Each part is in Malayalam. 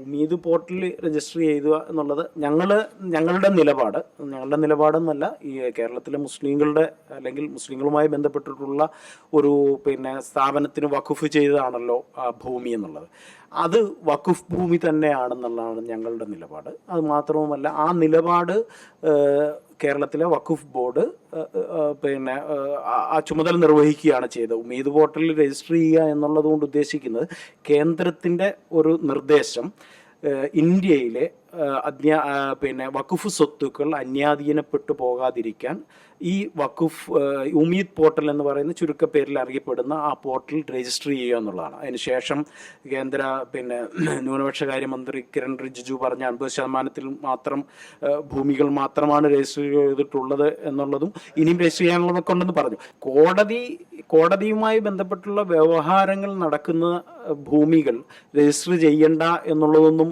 ഉമീദ് പോർട്ടലിൽ രജിസ്റ്റർ ചെയ്യുക എന്നുള്ളത് ഞങ്ങളുടെ നിലപാടെന്നല്ല, ഈ കേരളത്തിലെ മുസ്ലിങ്ങളുടെ അല്ലെങ്കിൽ മുസ്ലിങ്ങളുമായി ബന്ധപ്പെട്ടിട്ടുള്ള ഒരു സ്ഥാപനത്തിന് വഖഫ് ചെയ്തതാണല്ലോ ആ ഭൂമി എന്നുള്ളത്. അത് വഖഫ് ഭൂമി തന്നെയാണെന്നുള്ളതാണ് ഞങ്ങളുടെ നിലപാട്. അത് മാത്രവുമല്ല, ആ നിലപാട് കേരളത്തിലെ വഖഫ് ബോർഡ് ആ ചുമതല നിർവഹിക്കുകയാണ് ചെയ്തത്. ഉമീദ് പോർട്ടലിൽ രജിസ്റ്റർ ചെയ്യുക എന്നുള്ളത് കൊണ്ട് ഉദ്ദേശിക്കുന്നത് കേന്ദ്രത്തിൻ്റെ ഒരു നിർദ്ദേശം ഇന്ത്യയിലെ വഖഫ് സ്വത്തുക്കൾ അന്യാധീനപ്പെട്ടു പോകാതിരിക്കാൻ ഈ വഖഫ് ഉമീദ് പോർട്ടൽ എന്ന് പറയുന്ന ചുരുക്കപ്പേരിൽ അറിയപ്പെടുന്ന ആ പോർട്ടൽ രജിസ്റ്റർ ചെയ്യുക എന്നുള്ളതാണ്. അതിനുശേഷം കേന്ദ്ര ന്യൂനപക്ഷകാര്യ മന്ത്രി കിരൺ റിജിജു പറഞ്ഞ 50% മാത്രം ഭൂമികൾ മാത്രമാണ് രജിസ്റ്റർ ചെയ്തിട്ടുള്ളത് എന്നുള്ളതും ഇനിയും രജിസ്റ്റർ ചെയ്യാനുള്ളതൊക്കെ ഉണ്ടെന്ന് പറഞ്ഞു. കോടതിയുമായി ബന്ധപ്പെട്ടുള്ള വ്യവഹാരങ്ങൾ നടക്കുന്ന ഭൂമികൾ രജിസ്റ്റർ ചെയ്യണ്ട എന്നുള്ളതൊന്നും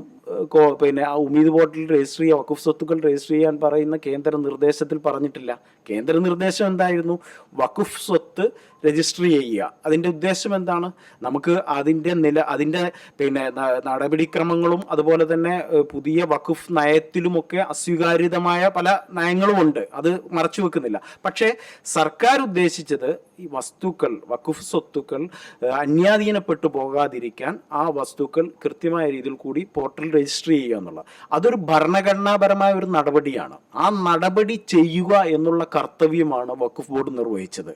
ഉമീദ് പോർട്ടലിൽ രജിസ്റ്റർ ചെയ്യുക, വഖഫ് സ്വത്തുക്കൾ രജിസ്റ്റർ ചെയ്യാൻ പറയുന്ന കേന്ദ്ര നിർദ്ദേശത്തിൽ പറഞ്ഞിട്ടില്ല. കേന്ദ്ര നിർദ്ദേശം എന്തായിരുന്നു? വഖഫ് സ്വത്ത് രജിസ്റ്റർ ചെയ്യുക. അതിൻ്റെ ഉദ്ദേശം എന്താണ്? നമുക്ക് അതിൻ്റെ നടപടിക്രമങ്ങളും അതുപോലെ തന്നെ പുതിയ വഖഫ് നയത്തിലുമൊക്കെ അസ്വീകാര്യതമായ പല നയങ്ങളുമുണ്ട്, അത് മറച്ചു വെക്കുന്നില്ല. പക്ഷേ സർക്കാർ ഉദ്ദേശിച്ചത് ഈ വഖഫ് സ്വത്തുക്കൾ അന്യാധീനപ്പെട്ടു പോകാതിരിക്കാൻ ആ വസ്തുക്കൾ കൃത്യമായ രീതിയിൽ കൂടി പോർട്ടൽ രജിസ്റ്റർ ചെയ്യുക എന്നുള്ള അതൊരു ഭരണഘടനാപരമായ ഒരു നടപടിയാണ്. ആ നടപടി ചെയ്യുക എന്നുള്ള കർത്തവ്യമാണ് വഖഫ് ബോർഡ് നിർവഹിച്ചത്,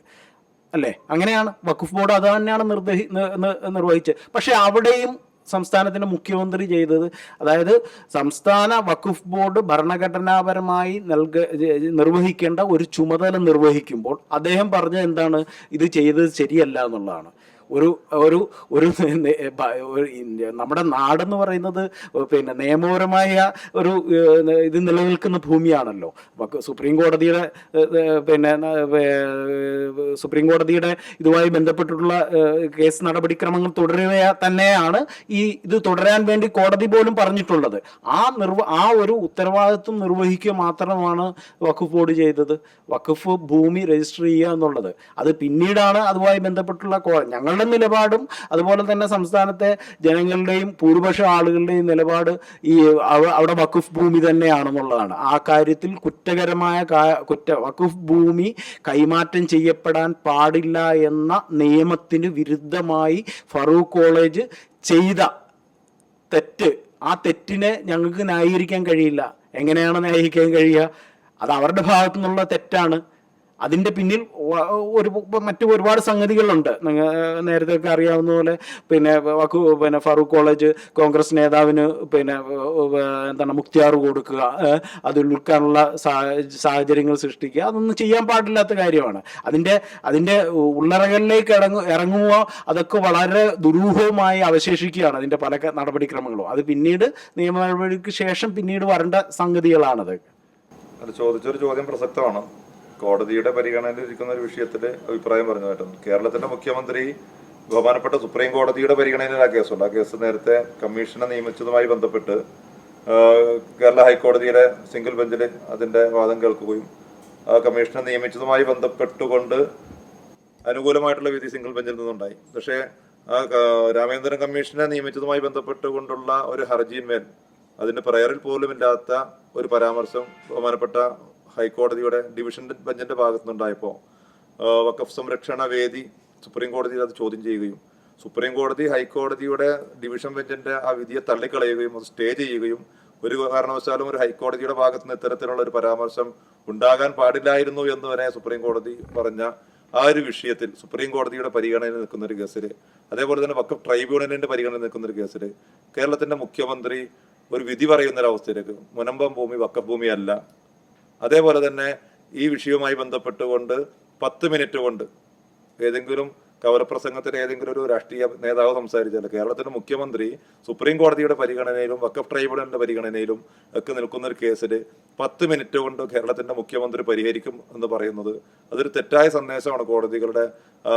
അല്ലേ? അങ്ങനെയാണ് വഖഫ് ബോർഡ് അത് തന്നെയാണ് നിർവഹിച്ചത്. പക്ഷെ അവിടെയും സംസ്ഥാനത്തിൻ്റെ മുഖ്യമന്ത്രി ചെയ്തത്, അതായത് സംസ്ഥാന വഖഫ് ബോർഡ് ഭരണഘടനാപരമായി നിർവഹിക്കേണ്ട ഒരു ചുമതല നിർവഹിക്കുമ്പോൾ അദ്ദേഹം പറഞ്ഞത് എന്താണ്? ഇത് ചെയ്തത് ശരിയല്ല എന്നുള്ളതാണ്. നമ്മുടെ നാടെന്ന് പറയുന്നത് നിയമപരമായ ഒരു ഇത് നിലനിൽക്കുന്ന ഭൂമിയാണല്ലോ. സുപ്രീം കോടതിയുടെ ഇതുമായി ബന്ധപ്പെട്ടിട്ടുള്ള കേസ് നടപടിക്രമങ്ങൾ തുടരുക തന്നെയാണ് ഇത് തുടരാൻ വേണ്ടി കോടതി പോലും പറഞ്ഞിട്ടുള്ളത്. ആ ഒരു ഉത്തരവാദിത്വം നിർവഹിക്കുക മാത്രമാണ് വഖഫ് ബോർഡ് ചെയ്തത്. വഖഫ് ഭൂമി രജിസ്റ്റർ ചെയ്യുക എന്നുള്ളത് അത് പിന്നീടാണ് അതുമായി ബന്ധപ്പെട്ടുള്ള ഞങ്ങളുടെ നിലപാടും അതുപോലെ തന്നെ സംസ്ഥാനത്തെ ജനങ്ങളുടെയും ഭൂരിപക്ഷ ആളുകളുടെയും നിലപാട് അവിടെ വഖഫ് ഭൂമി തന്നെയാണെന്നുള്ളതാണ്. ആ കാര്യത്തിൽ വഖഫ് ഭൂമി കൈമാറ്റം ചെയ്യപ്പെടാൻ പാടില്ല എന്ന നിയമത്തിന് വിരുദ്ധമായി ഫറൂഖ് കോളേജ് ചെയ്ത ആ തെറ്റിനെ ഞങ്ങൾക്ക് ന്യായീകരിക്കാൻ കഴിയില്ല. എങ്ങനെയാണ് ന്യായീകരിക്കാൻ കഴിയുക? അത് അവരുടെ ഭാഗത്തു നിന്നുള്ള തെറ്റാണ്. അതിൻ്റെ പിന്നിൽ മറ്റു ഒരുപാട് സംഗതികളുണ്ട്. നേരത്തെ ഒക്കെ അറിയാവുന്ന പോലെ ഫറൂഖ് കോളേജ് കോൺഗ്രസ് നേതാവിന് മുക്തിയാർ കൊടുക്കുക, അത് വിൽക്കാനുള്ള സാഹചര്യങ്ങൾ സൃഷ്ടിക്കുക, അതൊന്നും ചെയ്യാൻ പാടില്ലാത്ത കാര്യമാണ്. അതിൻ്റെ ഉള്ളറകളിലേക്ക് ഇറങ്ങുമോ അതൊക്കെ വളരെ ദുരൂഹമായി അവശേഷിക്കുകയാണ്. അതിൻ്റെ പല നടപടിക്രമങ്ങളും അത് പിന്നീട് നിയമ നടപടിക്ക് ശേഷം പിന്നീട് വരേണ്ട സംഗതികളാണത്. അത് ചോദിച്ചൊരു ചോദ്യം പ്രസക്തമാണ്. കോടതിയുടെ പരിഗണനയിലിരിക്കുന്ന ഒരു വിഷയത്തിൽ അഭിപ്രായം പറഞ്ഞു പറ്റുന്നു. കേരളത്തിന്റെ മുഖ്യമന്ത്രി ബഹുമാനപ്പെട്ട സുപ്രീം കോടതിയുടെ പരിഗണനയിൽ ആ കേസുണ്ട്. ആ കേസ് നേരത്തെ കമ്മീഷനെ നിയമിച്ചതുമായി ബന്ധപ്പെട്ട് കേരള ഹൈക്കോടതിയുടെ സിംഗിൾ ബെഞ്ചിൽ അതിന്റെ വാദം കേൾക്കുകയും ആ കമ്മീഷനെ നിയമിച്ചതുമായി ബന്ധപ്പെട്ടുകൊണ്ട് അനുകൂലമായിട്ടുള്ള വിധി സിംഗിൾ ബെഞ്ചിൽ നിന്നുണ്ടായി. പക്ഷേ ആ രാമേന്ദ്രൻ കമ്മീഷനെ നിയമിച്ചതുമായി ബന്ധപ്പെട്ടുകൊണ്ടുള്ള ഒരു ഹർജിയിന്മേൽ അതിന്റെ പ്രയറിൽ പോലും ഇല്ലാത്ത ഒരു പരാമർശം ബഹുമാനപ്പെട്ട ഹൈക്കോടതിയുടെ ഡിവിഷൻ ബെഞ്ചിന്റെ ഭാഗത്തുനിന്നുണ്ടായപ്പോൾ വഖഫ് സംരക്ഷണ വേദി സുപ്രീം കോടതിയിൽ അത് ചോദ്യം ചെയ്യുകയും സുപ്രീം കോടതി ഹൈക്കോടതിയുടെ ഡിവിഷൻ ബെഞ്ചിന്റെ ആ വിധിയെ തള്ളിക്കളയുകയും അത് സ്റ്റേ ചെയ്യുകയും ഒരു കാരണവശാലും ഒരു ഹൈക്കോടതിയുടെ ഭാഗത്തുനിന്ന് ഇത്തരത്തിലുള്ള ഒരു പരാമർശം ഉണ്ടാകാൻ പാടില്ലായിരുന്നു എന്ന് വരെ സുപ്രീം കോടതി പറഞ്ഞ ആ ഒരു വിഷയത്തിൽ സുപ്രീം കോടതിയുടെ പരിഗണനയിൽ നിൽക്കുന്ന ഒരു കേസിൽ, അതേപോലെ തന്നെ വഖഫ് ട്രൈബ്യൂണലിന്റെ പരിഗണനയിൽ നിൽക്കുന്ന ഒരു കേസിൽ കേരളത്തിന്റെ മുഖ്യമന്ത്രി ഒരു വിധി പറയുന്ന ഒരവസ്ഥയിലേക്ക് മുനമ്പം ഭൂമി വഖഫ് ഭൂമിയല്ല, അതേപോലെ തന്നെ ഈ വിഷയവുമായി ബന്ധപ്പെട്ടുകൊണ്ട് 10 മിനിറ്റ് കൊണ്ട് ഏതെങ്കിലും കവലപ്രസംഗത്തിന് ഏതെങ്കിലും ഒരു രാഷ്ട്രീയ നേതാവ് സംസാരിച്ചാൽ കേരളത്തിന്റെ മുഖ്യമന്ത്രി സുപ്രീം കോടതിയുടെ പരിഗണനയിലും വഖഫ് ട്രൈബ്യൂണലിന്റെ പരിഗണനയിലും ഒക്കെ നിൽക്കുന്ന ഒരു കേസിൽ 10 മിനിറ്റ് കൊണ്ട് കേരളത്തിന്റെ മുഖ്യമന്ത്രി പരിഹരിക്കും എന്ന് പറയുന്നത് അതൊരു തെറ്റായ സന്ദേശമാണ്. കോടതികളുടെ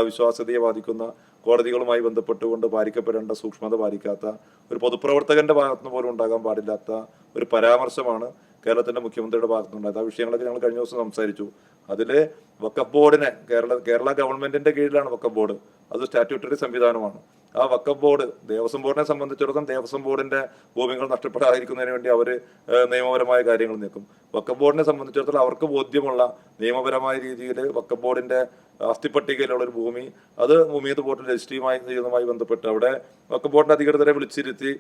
വിശ്വാസ്യതയെ ബാധിക്കുന്ന, കോടതികളുമായി ബന്ധപ്പെട്ടുകൊണ്ട് പാലിക്കപ്പെടേണ്ട സൂക്ഷ്മത പാലിക്കാത്ത ഒരു പൊതുപ്രവർത്തകന്റെ ഭാഗത്തുനിന്ന് പോലും ഉണ്ടാകാൻ പാടില്ലാത്ത ഒരു പരാമർശമാണ് കേരളത്തിന്റെ മുഖ്യമന്ത്രിയുടെ ഭാഗത്തുനിന്നുണ്ടായത്. ആ വിഷയങ്ങളൊക്കെ ഞങ്ങൾ കഴിഞ്ഞ ദിവസം സംസാരിച്ചു. അതില് വഖഫ് ബോർഡിനെ കേരള ഗവൺമെന്റിന്റെ കീഴിലാണ് വഖഫ് ബോർഡ്. അത് സ്റ്റാറ്റ്യൂട്ടറി സംവിധാനമാണ്. ആ വഖഫ് ബോർഡ് ദേവസ്വം ബോർഡിനെ സംബന്ധിച്ചിടത്തോളം ദേവസ്വം ബോർഡിന്റെ ഭൂമികൾ നഷ്ടപ്പെടാതിരിക്കുന്നതിന് വേണ്ടി അവർ നിയമപരമായ കാര്യങ്ങൾ നീക്കും. വഖഫ് ബോർഡിനെ സംബന്ധിച്ചിടത്തോളം അവർക്ക് ബോധ്യമുള്ള നിയമപരമായ രീതിയിൽ വഖഫ് ബോർഡിന്റെ ആസ്തിപ്പട്ടികയിലുള്ള ഒരു ഭൂമി അത് ഉമീദ് ബോർഡിൽ രജിസ്റ്റർ ചെയ്യുന്നതുമായി ബന്ധപ്പെട്ട് അവിടെ വഖഫ് ബോർഡിന്റെ അധികൃതരെ വിളിച്ചിരുത്തി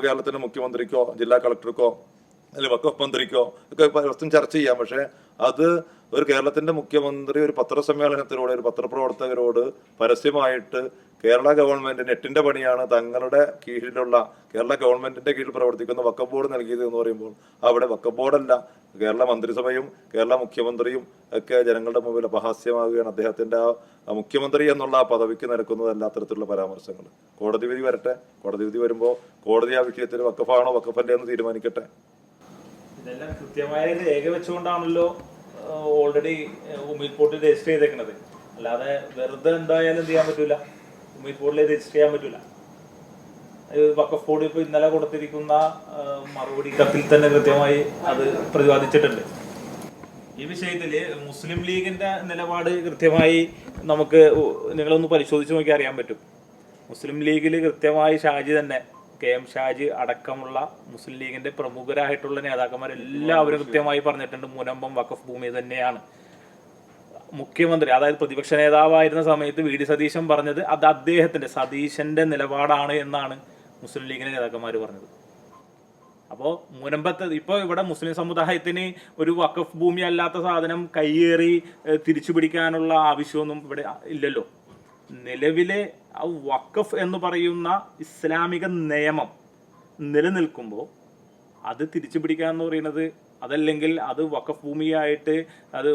കേരളത്തിന്റെ മുഖ്യമന്ത്രിക്കോ ജില്ലാ കളക്ടർക്കോ അല്ലെങ്കിൽ വഖഫ് മന്ത്രിക്കോ ഒക്കെ പ്രശ്നം ചർച്ച ചെയ്യാം. പക്ഷെ അത് ഒരു കേരളത്തിന്റെ മുഖ്യമന്ത്രി ഒരു പത്രസമ്മേളനത്തിലൂടെ ഒരു പത്രപ്രവർത്തകരോട് പരസ്യമായിട്ട് കേരള ഗവൺമെന്റ് നെറ്റിന്റെ പണിയാണ് തങ്ങളുടെ കീഴിലുള്ള കേരള ഗവൺമെന്റിന്റെ കീഴിൽ പ്രവർത്തിക്കുന്ന വഖഫ് ബോർഡ് നൽകിയത് എന്ന് പറയുമ്പോൾ അവിടെ വഖഫ് ബോർഡല്ല കേരള മന്ത്രിസഭയും കേരള മുഖ്യമന്ത്രിയും ഒക്കെ ജനങ്ങളുടെ മുമ്പിൽ അപഹാസ്യമാകുകയാണ്. അദ്ദേഹത്തിന്റെ ആ മുഖ്യമന്ത്രി എന്നുള്ള ആ പദവിക്ക് നിരക്കുന്നതല്ല അത്തരത്തിലുള്ള പരാമർശങ്ങൾ. കോടതി വിധി വരട്ടെ. കോടതി വിധി വരുമ്പോൾ കോടതി ആ വിഷയത്തിൽ വഖഫാണോ വഖഫല്ലേ എന്ന് തീരുമാനിക്കട്ടെ. ഇതെല്ലാം കൃത്യമായ രേഖ വെച്ചുകൊണ്ടാണല്ലോ ഓൾറെഡി ഉമീദ് ബോർഡിൽ രജിസ്റ്റർ ചെയ്തേക്കുന്നത്. അല്ലാതെ വെറുതെ എന്തായാലും എന്ത് ചെയ്യാൻ പറ്റൂല, ഉമീദ് ബോർഡിൽ രജിസ്റ്റർ ചെയ്യാൻ പറ്റൂല. വഖഫ് ബോർഡ് ഇപ്പൊ ഇന്നലെ കൊടുത്തിരിക്കുന്ന മറുപടി കത്തിൽ തന്നെ കൃത്യമായി അത് പ്രതിപാദിച്ചിട്ടുണ്ട്. ഈ വിഷയത്തില് മുസ്ലിം ലീഗിന്റെ നിലപാട് കൃത്യമായി നമുക്ക് നിങ്ങളൊന്ന് പരിശോധിച്ച് നോക്കി അറിയാൻ പറ്റും. മുസ്ലിം ലീഗിൽ കൃത്യമായി ഷാജി തന്നെ, KM ഷാജി അടക്കമുള്ള മുസ്ലിം ലീഗിന്റെ പ്രമുഖരായിട്ടുള്ള നേതാക്കന്മാരെല്ലാവരും കൃത്യമായി പറഞ്ഞിട്ടുണ്ട് മുനമ്പം വഖഫ് ഭൂമി തന്നെയാണ്. മുഖ്യമന്ത്രി അതായത് പ്രതിപക്ഷ നേതാവായിരുന്ന സമയത്ത് VD സതീശൻ പറഞ്ഞത് അത് അദ്ദേഹത്തിന്റെ സതീശന്റെ നിലപാടാണ് എന്നാണ് മുസ്ലിം ലീഗിന്റെ നേതാക്കന്മാർ പറഞ്ഞത്. അപ്പോൾ മുനമ്പത്ത് ഇപ്പോൾ ഇവിടെ മുസ്ലിം സമുദായത്തിന് ഒരു വഖഫ് ഭൂമി അല്ലാത്ത സാധനം കയ്യേറി തിരിച്ചു പിടിക്കാനുള്ള ആവശ്യമൊന്നും ഇവിടെ ഇല്ലല്ലോ. നിലവിലെ വഖഫ് എന്ന് പറയുന്ന ഇസ്ലാമിക നിയമം നിലനിൽക്കുമ്പോൾ അത് തിരിച്ചു പിടിക്കുക എന്ന് പറയുന്നത്, അതല്ലെങ്കിൽ അത് വഖഫ് ഭൂമിയായിട്ട് അത്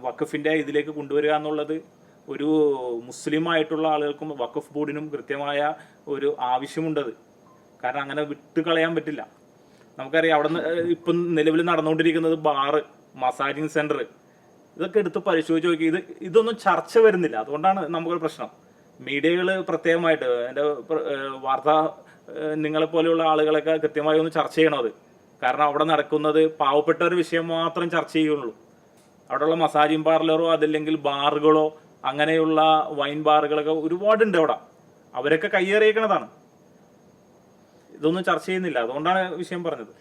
വഖഫിന്റെ ഇതിലേക്ക് കൊണ്ടുവരിക എന്നുള്ളത് ഒരു മുസ്ലിം ആയിട്ടുള്ള ആളുകൾക്കും വഖഫ് ബോർഡിനും കൃത്യമായ ഒരു ആവശ്യമുണ്ടത്. കാരണം അങ്ങനെ വിട്ടുകളയാൻ പറ്റില്ല. നമുക്കറിയാം അവിടെ നിന്ന് ഇപ്പം നിലവിൽ നടന്നുകൊണ്ടിരിക്കുന്നത് ബാറ്, മസാജിങ് സെന്റർ, ഇതൊക്കെ എടുത്ത് പരിശോധിച്ച് നോക്കി ഇതൊന്നും ചർച്ച വരുന്നില്ല. അതുകൊണ്ടാണ് നമുക്കൊരു പ്രശ്നം. മീഡിയകൾ പ്രത്യേകമായിട്ട് എൻ്റെ വാർത്താ നിങ്ങളെപ്പോലെയുള്ള ആളുകളൊക്കെ കൃത്യമായി ഒന്ന് ചർച്ച ചെയ്യണത്. കാരണം അവിടെ നടക്കുന്നത് പാവപ്പെട്ട ഒരു വിഷയം മാത്രം ചർച്ച ചെയ്യുള്ളൂ. അവിടെയുള്ള മസാജിങ് പാർലറോ അതല്ലെങ്കിൽ ബാറുകളോ അങ്ങനെയുള്ള വൈൻ ബാറുകളൊക്കെ ഒരുപാടുണ്ട് അവിടെ. അവരൊക്കെ കയ്യേറിയേക്കണതാണ്. ഇതൊന്നും ചർച്ച ചെയ്യുന്നില്ല. അതുകൊണ്ടാണ് വിഷയം പറഞ്ഞത്.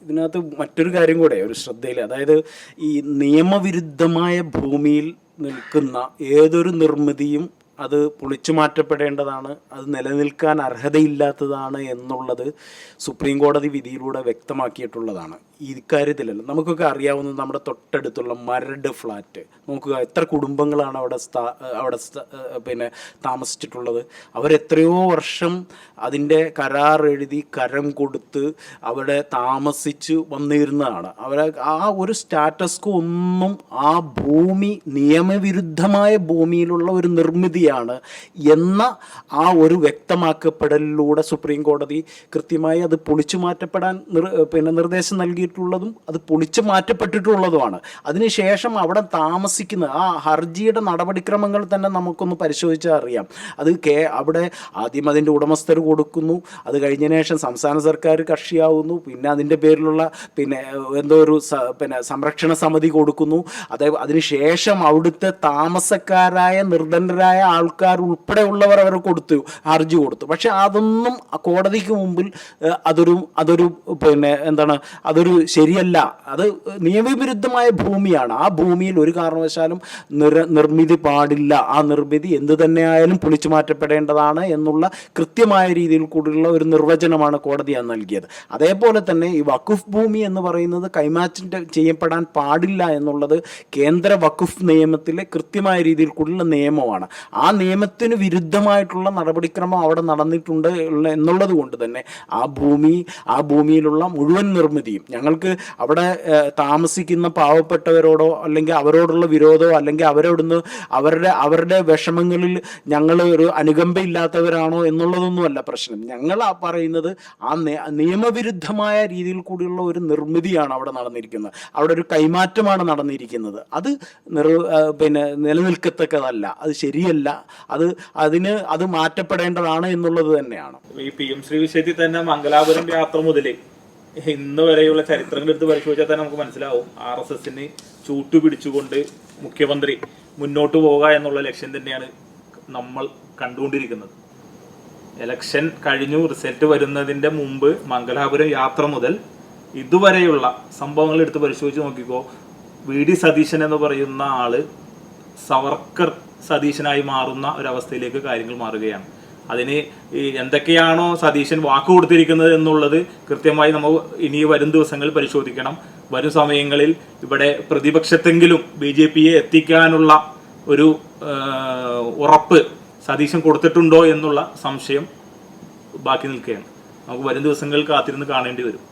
ഇതിനകത്ത് മറ്റൊരു കാര്യം കൂടെ ഒരു ശ്രദ്ധയിൽ, അതായത് ഈ നിയമവിരുദ്ധമായ ഭൂമിയിൽ നിൽക്കുന്ന ഏതൊരു നിർമ്മിതിയും അത് പൊളിച്ചു മാറ്റപ്പെടേണ്ടതാണ്, അത് നിലനിൽക്കാൻ അർഹതയില്ലാത്തതാണ് എന്നുള്ളത് സുപ്രീം കോടതി വിധിയിലൂടെ വ്യക്തമാക്കിയിട്ടുള്ളതാണ്. ഈ ഇക്കാര്യത്തിലല്ല, നമുക്കൊക്കെ അറിയാവുന്നത് നമ്മുടെ തൊട്ടടുത്തുള്ള മരട് ഫ്ലാറ്റ് നോക്കുക, എത്ര കുടുംബങ്ങളാണ് അവിടെ പിന്നെ താമസിച്ചിട്ടുള്ളത്. അവരെത്രയോ വർഷം അതിൻ്റെ കരാർ എഴുതി കരം കൊടുത്ത് അവിടെ താമസിച്ച് വന്നിരുന്നതാണ്. ആ ഒരു സ്റ്റാറ്റസ് കോ ഒന്നും ആ ഭൂമി നിയമവിരുദ്ധമായ ഭൂമിയിലുള്ള ഒരു നിർമ്മിതിയാണ് എന്ന ആ ഒരു വ്യക്തമാക്കപ്പെടലിലൂടെ സുപ്രീം കോടതി കൃത്യമായി അത് പൊളിച്ചു മാറ്റപ്പെടാൻ നിർദ്ദേശം നൽകിയിട്ടുള്ളതും അത് പൊളിച്ചു മാറ്റപ്പെട്ടിട്ടുള്ളതുമാണ്. അതിനുശേഷം അവിടെ താമസിക്കുന്ന ആ ഹർജിയുടെ നടപടിക്രമങ്ങൾ തന്നെ നമുക്കൊന്ന് പരിശോധിച്ചാൽ അറിയാം. അത് അവിടെ ആദ്യം അതിൻ്റെ ഉടമസ്ഥർ കൊടുക്കുന്നു, അത് കഴിഞ്ഞതിന് ശേഷം സംസ്ഥാന സർക്കാർ കക്ഷിയാവുന്നു, പിന്നെ അതിൻ്റെ പേരിലുള്ള എന്തോ ഒരു സംരക്ഷണ സമിതി കൊടുക്കുന്നു. അതിനുശേഷം അവിടുത്തെ താമസക്കാരായ നിർധനരായ ആൾക്കാർ ഉൾപ്പെടെയുള്ളവർ അവർ ഹർജി കൊടുത്തു. പക്ഷെ അതൊന്നും കോടതിക്ക് മുമ്പിൽ അതൊരു അതൊരു ശരിയല്ല. അത് നിയമവിരുദ്ധമായ ഭൂമിയാണ്. ആ ഭൂമിയിൽ ഒരു കാരണവശാലും നിർമ്മിതി പാടില്ല. ആ നിർമ്മിതി എന്ത് തന്നെയായാലും പൊളിച്ചു മാറ്റപ്പെടേണ്ടതാണ് എന്നുള്ള കൃത്യമായ രീതിയിൽ കൂടിയുള്ള ഒരു നിർവചനമാണ് കോടതി നൽകിയത്. അതേപോലെ തന്നെ ഈ വഖഫ് ഭൂമി എന്ന് പറയുന്നത് കൈമാറ്റം ചെയ്യപ്പെടാൻ പാടില്ല എന്നുള്ളത് കേന്ദ്ര വഖഫ് നിയമത്തിലെ കൃത്യമായ രീതിയിൽ കൂടിയുള്ള നിയമമാണ്. ആ നിയമത്തിന് വിരുദ്ധമായിട്ടുള്ള നടപടിക്രമം അവിടെ നടന്നിട്ടുണ്ട് എന്നുള്ളത് കൊണ്ട് തന്നെ ആ ഭൂമിയിലുള്ള മുഴുവൻ നിർമ്മിതിയും ഞങ്ങൾക്ക് അവിടെ താമസിക്കുന്ന പാവപ്പെട്ടവരോടോ അല്ലെങ്കിൽ അവരോടുള്ള വിരോധമോ അല്ലെങ്കിൽ അവരുടെ വിഷമങ്ങളിൽ ഞങ്ങൾ ഒരു അനുകമ്പയില്ലാത്തവരാണോ എന്നുള്ളതൊന്നുമല്ല പ്രശ്നം. ഞങ്ങൾ പറയുന്നത് ആ നിയമവിരുദ്ധമായ രീതിയിൽ കൂടിയുള്ള ഒരു നിർമ്മിതിയാണ് അവിടെ നടന്നിരിക്കുന്നത്. അവിടെ ഒരു കൈമാറ്റമാണ് നടന്നിരിക്കുന്നത്. അത് നിലനിൽക്കത്തക്കതല്ല, അത് ശരിയല്ല, അത് മാറ്റപ്പെടേണ്ടതാണ് എന്നുള്ളത് തന്നെയാണ്. ഈ PM ശ്രീ വിഷയത്തിൽ തന്നെ മംഗലാപുരം യാത്ര മുതൽ ഇന്ന് വരെയുള്ള ചരിത്രങ്ങൾ എടുത്ത് പരിശോധിച്ചാൽ തന്നെ നമുക്ക് മനസ്സിലാവും RSSന് ചൂട്ടുപിടിച്ചുകൊണ്ട് മുഖ്യമന്ത്രി മുന്നോട്ട് പോവുക എന്നുള്ള ലക്ഷ്യം തന്നെയാണ് നമ്മൾ കണ്ടുകൊണ്ടിരിക്കുന്നത്. ഇലക്ഷൻ കഴിഞ്ഞു റിസൾട്ട് വരുന്നതിൻ്റെ മുമ്പ് മംഗലാപുരം യാത്ര മുതൽ ഇതുവരെയുള്ള സംഭവങ്ങൾ എടുത്ത് പരിശോധിച്ച് നോക്കിക്കോ, വി.ഡി. സതീശൻ എന്ന് പറയുന്ന ആള് സവർക്കർ സതീശനായി മാറുന്ന ഒരവസ്ഥയിലേക്ക് കാര്യങ്ങൾ മാറുകയാണ്. അതിന് ഈ എന്തൊക്കെയാണോ സതീശൻ വാക്ക് കൊടുത്തിരിക്കുന്നത് എന്നുള്ളത് കൃത്യമായി നമ്മൾ ഇനി വരും ദിവസങ്ങളിൽ പരിശോധിക്കണം. വരും സമയങ്ങളിൽ ഇവിടെ പ്രതിപക്ഷത്തെങ്കിലും BJPയെ എത്തിക്കാനുള്ള ഒരു ഉറപ്പ് സതീശൻ കൊടുത്തിട്ടുണ്ടോ എന്നുള്ള സംശയം ബാക്കി നിൽക്കുകയാണ്. നമുക്ക് വരും ദിവസങ്ങളിൽ കാത്തിരുന്ന് കാണേണ്ടി വരും.